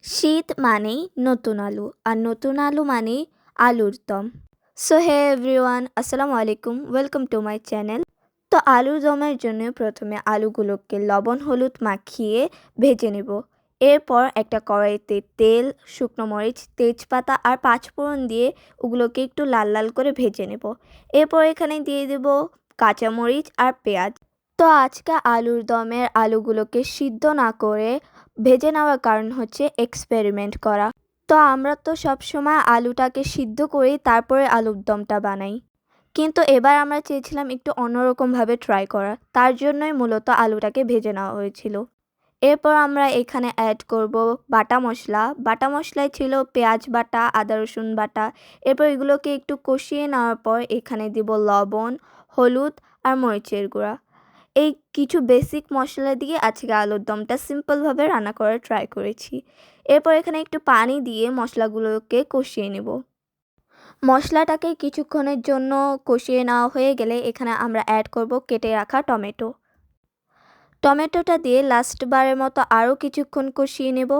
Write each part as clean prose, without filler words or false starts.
শীত মানেই নতুন আলু আর নতুন আলু মানেই আলুর দম। সো হে এভরিওয়ান, আসসালামু আলাইকুম, ওয়েলকাম টু মাই চ্যানেল। তো আলুর দমের জন্য প্রথমে আলুগুলোকে লবণ হলুদ মাখিয়ে ভেজে নেব। এরপর একটা কড়াইতে তেল, শুকনো মরিচ, তেজপাতা আর পাঁচফোড়ন দিয়ে ওগুলোকে একটু লাল লাল করে ভেজে নেব। এরপর এখানে দিয়ে দেব কাঁচামরিচ আর পেঁয়াজ। তো আজকে আলুর দমের আলুগুলোকে সিদ্ধ না করে ভেজে নেওয়ার কারণ হচ্ছে এক্সপেরিমেন্ট করা। তো আমরা তো সবসময় আলুটাকে সিদ্ধ করি তারপরে আলুর দমটা বানাই, কিন্তু এবার আমরা চেয়েছিলাম একটু অন্যরকমভাবে ট্রাই করা, তার জন্যই মূলত আলুটাকে ভেজে নেওয়া হয়েছিল। এরপর আমরা এখানে অ্যাড করব বাটা মশলা। বাটা মশলায় ছিল পেঁয়াজ বাটা, আদা রসুন বাটা। এরপর এগুলোকে একটু কষিয়ে নেওয়ার পর এখানে দিব লবণ, হলুদ আর মরিচের গুঁড়া। এই কিছু বেসিক মশলা দিয়ে আজকে আলুর দমটা সিম্পলভাবে রান্না করার ট্রাই করেছি। এরপর এখানে একটু পানি দিয়ে মশলাগুলোকে কষিয়ে নেব। মশলাটাকে কিছুক্ষণের জন্য কষিয়ে নেওয়া হয়ে গেলে এখানে আমরা অ্যাড করব কেটে রাখা টমেটো। টমেটোটা দিয়ে লাস্টবারের মতো আরও কিছুক্ষণ কষিয়ে নেব।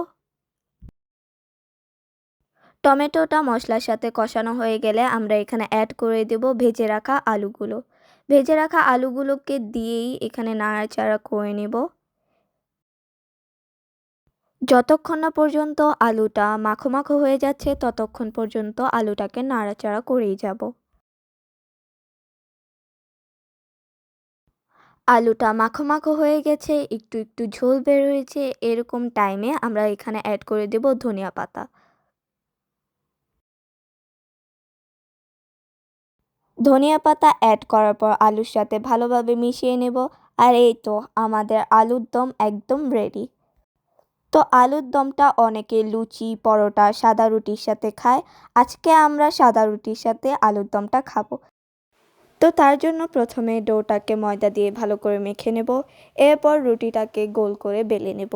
টমেটোটা মশলার সাথে কষানো হয়ে গেলে আমরা এখানে অ্যাড করে দেব ভেজে রাখা আলুগুলো। ভেজে রাখা আলুগুলোকে দিয়েই এখানে নাড়াচাড়া করে নেব যতক্ষণ না পর্যন্ত আলুটা মাখো মাখো হয়ে যাচ্ছে, ততক্ষণ পর্যন্ত আলুটাকে নাড়াচাড়া করেই যাব। আলুটা মাখো মাখো হয়ে গেছে, একটু একটু ঝোল বের হয়েছে, এরকম টাইমে আমরা এখানে অ্যাড করে দেব ধনিয়া পাতা। ধনিয়া পাতা অ্যাড করার পর আলুর সাথে ভালোভাবে মিশিয়ে নেব। আর এই তো আমাদের আলুর দম একদম রেডি। তো আলুর দমটা অনেকে লুচি, পরোটা, সাদা রুটির সাথে খায়। আজকে আমরা সাদা রুটির সাথে আলুর দমটা খাবো। তো তার জন্য প্রথমে ডোটাকে ময়দা দিয়ে ভালো করে মেখে নেব। এরপর রুটিটাকে গোল করে বেলে নেব।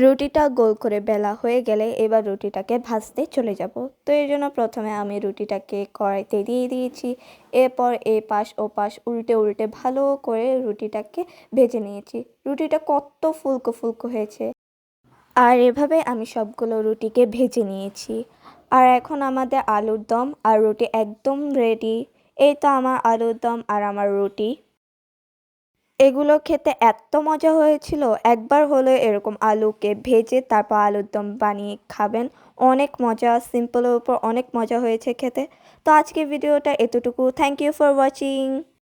রুটিটা গোল করে বেলা হয়ে গেলে এবার রুটিটাকে ভাজতে চলে যাব। তো এই জন্য প্রথমে আমি রুটিটাকে কড়াইতে দিয়ে দিয়েছি। এরপর এই পাশ ও পাশ উল্টে উল্টে ভালো করে রুটিটাকে ভেজে নিয়েছি। রুটিটা কত ফুলকো ফুলকো হয়েছে। আর এভাবে আমি সবগুলো রুটিকে ভেজে নিয়েছি। আর এখন আমাদের আলুর দম আর রুটি একদম রেডি। এই তো আমার আলুর দম আর আমার রুটি। এগুলো খেতে এত মজা হয়েছিল, একবার হলে এরকম আলুকে ভেজে তারপর আলুর দম বানিয়ে খাবেন। অনেক মজা, সিম্পলের উপর অনেক মজা হয়েছে খেতে। তো আজকের ভিডিওটা এতটুকু। Thank you for watching.